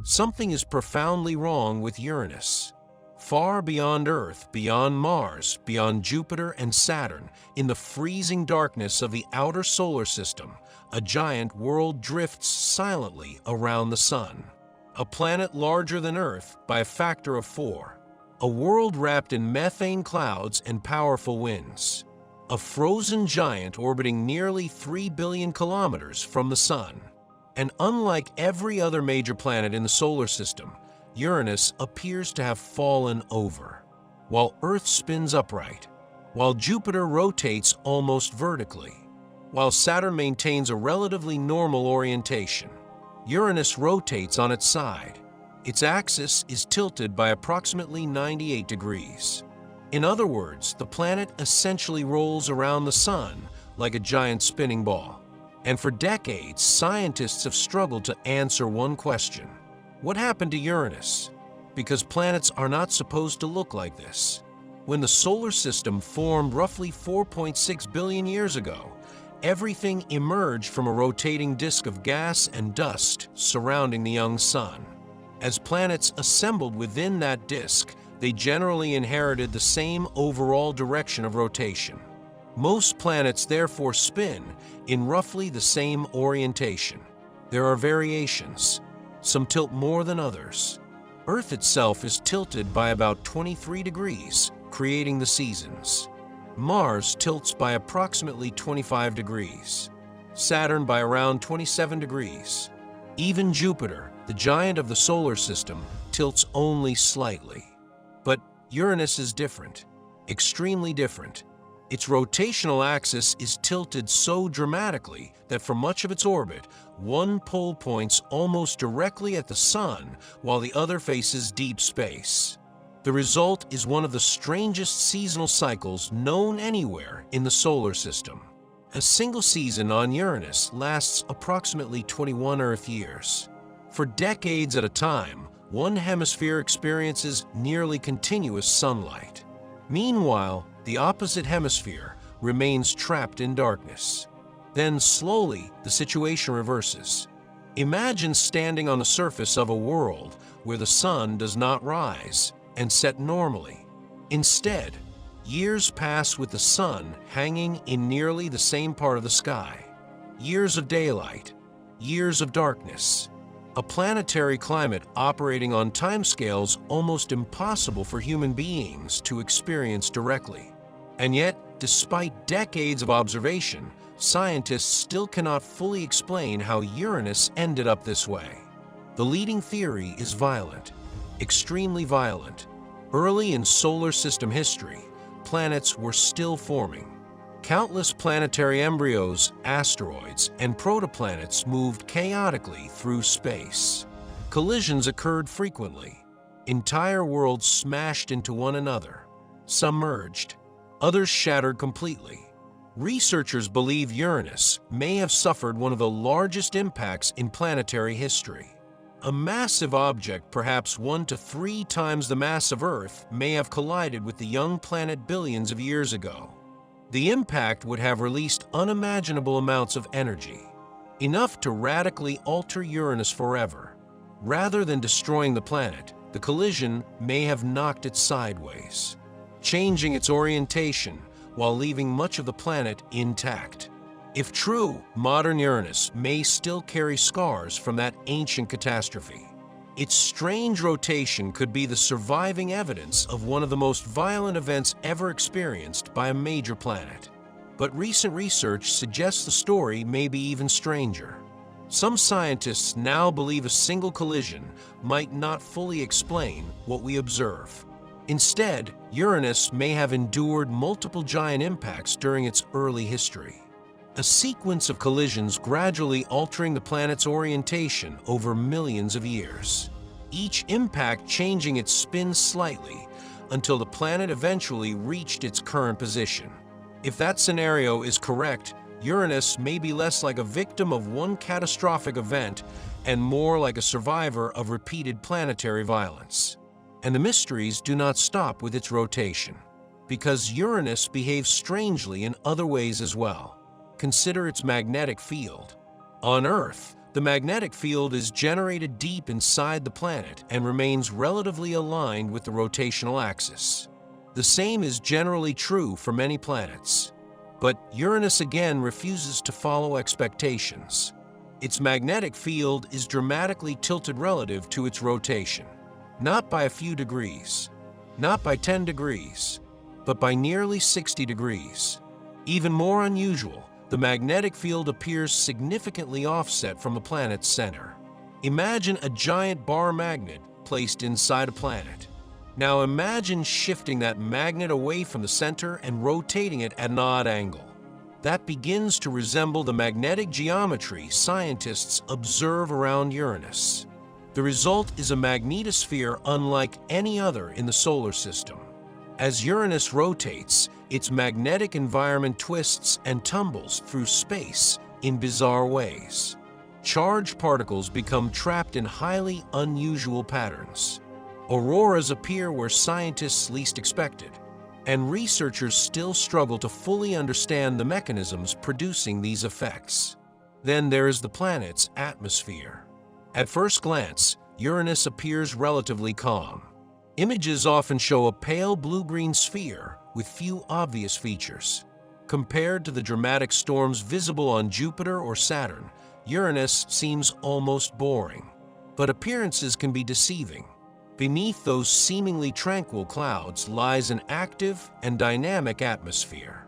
Something is profoundly wrong with Uranus. Far beyond Earth, beyond Mars, beyond Jupiter and Saturn, in the freezing darkness of the outer solar system, a giant world drifts silently around the Sun. A planet larger than Earth by a factor of 4. A world wrapped in methane clouds and powerful winds. A frozen giant orbiting nearly 3 billion kilometers from the Sun. And unlike every other major planet in the solar system, Uranus appears to have fallen over. While Earth spins upright, while Jupiter rotates almost vertically, while Saturn maintains a relatively normal orientation, Uranus rotates on its side. Its axis is tilted by approximately 98 degrees. In other words, the planet essentially rolls around the Sun like a giant spinning ball. And for decades, scientists have struggled to answer one question. What happened to Uranus? Because planets are not supposed to look like this. When the solar system formed roughly 4.6 billion years ago, everything emerged from a rotating disk of gas and dust surrounding the young Sun. As planets assembled within that disk, they generally inherited the same overall direction of rotation. Most planets therefore spin in roughly the same orientation. There are variations. Some tilt more than others. Earth itself is tilted by about 23 degrees, creating the seasons. Mars tilts by approximately 25 degrees. Saturn by around 27 degrees. Even Jupiter, the giant of the solar system, tilts only slightly. But Uranus is different, extremely different. Its rotational axis is tilted so dramatically that for much of its orbit, one pole points almost directly at the Sun while the other faces deep space. The result is one of the strangest seasonal cycles known anywhere in the solar system. A single season on Uranus lasts approximately 21 Earth years. For decades at a time, one hemisphere experiences nearly continuous sunlight. Meanwhile, the opposite hemisphere remains trapped in darkness. Then slowly, the situation reverses. Imagine standing on the surface of a world where the sun does not rise and set normally. Instead, years pass with the sun hanging in nearly the same part of the sky. Years of daylight, years of darkness. A planetary climate operating on timescales almost impossible for human beings to experience directly. And yet, despite decades of observation, scientists still cannot fully explain how Uranus ended up this way. The leading theory is violent, extremely violent. Early in solar system history, planets were still forming. Countless planetary embryos, asteroids, and protoplanets moved chaotically through space. Collisions occurred frequently. Entire worlds smashed into one another. Some merged. Others shattered completely. Researchers believe Uranus may have suffered one of the largest impacts in planetary history. A massive object, perhaps 1 to 3 times the mass of Earth, may have collided with the young planet billions of years ago. The impact would have released unimaginable amounts of energy, enough to radically alter Uranus forever. Rather than destroying the planet, the collision may have knocked it sideways, changing its orientation while leaving much of the planet intact. If true, modern Uranus may still carry scars from that ancient catastrophe. Its strange rotation could be the surviving evidence of one of the most violent events ever experienced by a major planet. But recent research suggests the story may be even stranger. Some scientists now believe a single collision might not fully explain what we observe. Instead, Uranus may have endured multiple giant impacts during its early history. A sequence of collisions gradually altering the planet's orientation over millions of years, each impact changing its spin slightly until the planet eventually reached its current position. If that scenario is correct, Uranus may be less like a victim of one catastrophic event and more like a survivor of repeated planetary violence. And the mysteries do not stop with its rotation, because Uranus behaves strangely in other ways as well. Consider its magnetic field. On Earth, The magnetic field is generated deep inside the planet and remains relatively aligned with the rotational axis. The same is generally true for many planets. But Uranus again refuses to follow expectations. Its magnetic field is dramatically tilted relative to its rotation, not by a few degrees, not by 10 degrees, but by nearly 60 degrees. Even more unusual, the magnetic field appears significantly offset from the planet's center. Imagine a giant bar magnet placed inside a planet. Now imagine shifting that magnet away from the center and rotating it at an odd angle. That begins to resemble the magnetic geometry scientists observe around Uranus. The result is a magnetosphere unlike any other in the solar system. As Uranus rotates, its magnetic environment twists and tumbles through space in bizarre ways. Charged particles become trapped in highly unusual patterns. Auroras appear where scientists least expected, and researchers still struggle to fully understand the mechanisms producing these effects. Then there is the planet's atmosphere. At first glance, Uranus appears relatively calm. Images often show a pale blue-green sphere with few obvious features. Compared to the dramatic storms visible on Jupiter or Saturn, Uranus seems almost boring. But appearances can be deceiving. Beneath those seemingly tranquil clouds lies an active and dynamic atmosphere.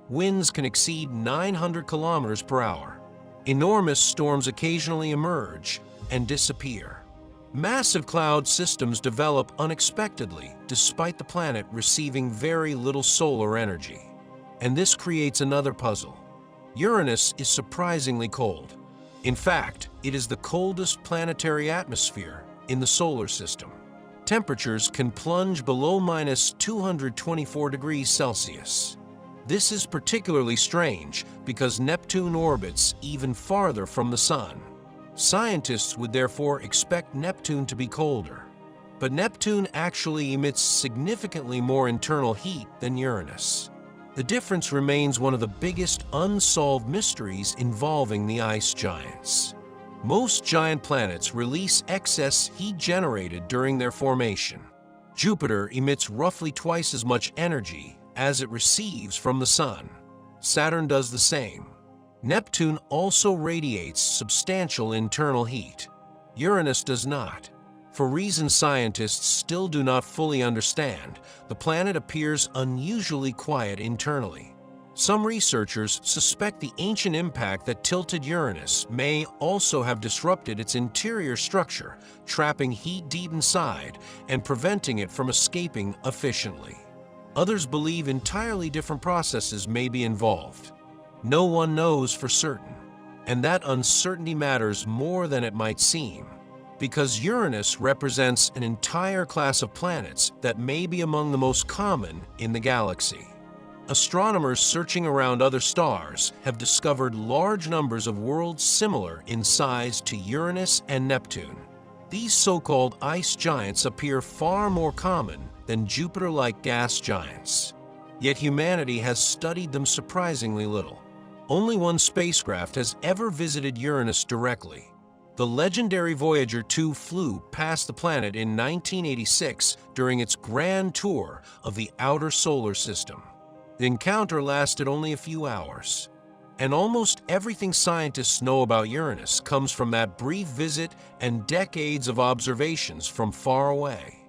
Winds can exceed 900 kilometers per hour. Enormous storms occasionally emerge and disappear. Massive cloud systems develop unexpectedly despite the planet receiving very little solar energy. And this creates another puzzle. Uranus is surprisingly cold. In fact, it is the coldest planetary atmosphere in the solar system. Temperatures can plunge below -224 degrees Celsius. This is particularly strange because Neptune orbits even farther from the Sun. Scientists would therefore expect Neptune to be colder. But Neptune actually emits significantly more internal heat than Uranus. The difference remains one of the biggest unsolved mysteries involving the ice giants. Most giant planets release excess heat generated during their formation. Jupiter emits roughly twice as much energy as it receives from the Sun. Saturn does the same. Neptune also radiates substantial internal heat. Uranus does not. For reasons scientists still do not fully understand, the planet appears unusually quiet internally. Some researchers suspect the ancient impact that tilted Uranus may also have disrupted its interior structure, trapping heat deep inside and preventing it from escaping efficiently. Others believe entirely different processes may be involved. No one knows for certain, and that uncertainty matters more than it might seem, because Uranus represents an entire class of planets that may be among the most common in the galaxy. Astronomers searching around other stars have discovered large numbers of worlds similar in size to Uranus and Neptune. These so-called ice giants appear far more common than Jupiter-like gas giants. Yet humanity has studied them surprisingly little. Only one spacecraft has ever visited Uranus directly. The legendary Voyager 2 flew past the planet in 1986 during its grand tour of the outer solar system. The encounter lasted only a few hours, and almost everything scientists know about Uranus comes from that brief visit and decades of observations from far away.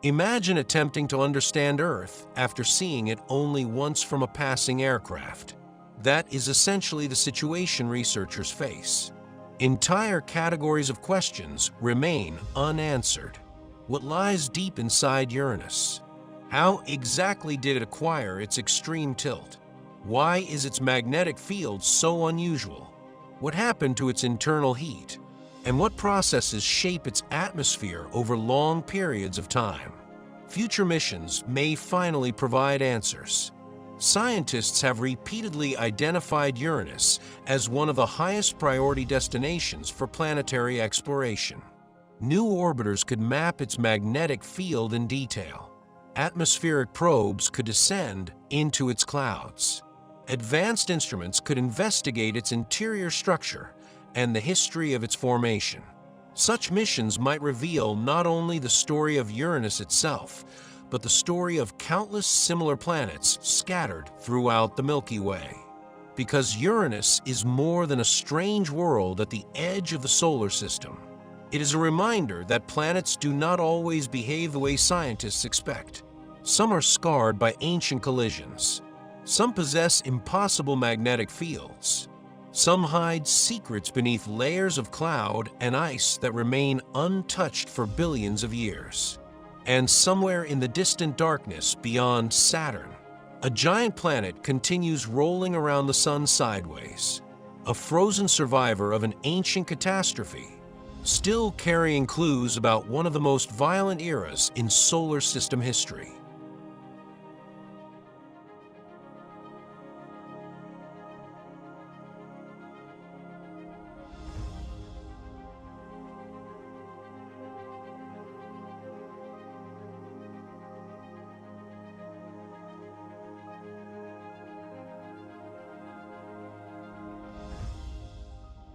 Imagine attempting to understand Earth after seeing it only once from a passing aircraft. That is essentially the situation researchers face. Entire categories of questions remain unanswered. What lies deep inside Uranus? How exactly did it acquire its extreme tilt? Why is its magnetic field so unusual? What happened to its internal heat? And what processes shape its atmosphere over long periods of time? Future missions may finally provide answers. Scientists have repeatedly identified Uranus as one of the highest priority destinations for planetary exploration. New orbiters could map its magnetic field in detail. Atmospheric probes could descend into its clouds. Advanced instruments could investigate its interior structure, and the history of its formation. Such missions might reveal not only the story of Uranus itself, but the story of countless similar planets scattered throughout the Milky Way. Because Uranus is more than a strange world at the edge of the solar system. It is a reminder that planets do not always behave the way scientists expect. Some are scarred by ancient collisions. Some possess impossible magnetic fields. Some hide secrets beneath layers of cloud and ice that remain untouched for billions of years. And somewhere in the distant darkness beyond Saturn, a giant planet continues rolling around the sun sideways, a frozen survivor of an ancient catastrophe, still carrying clues about one of the most violent eras in solar system history.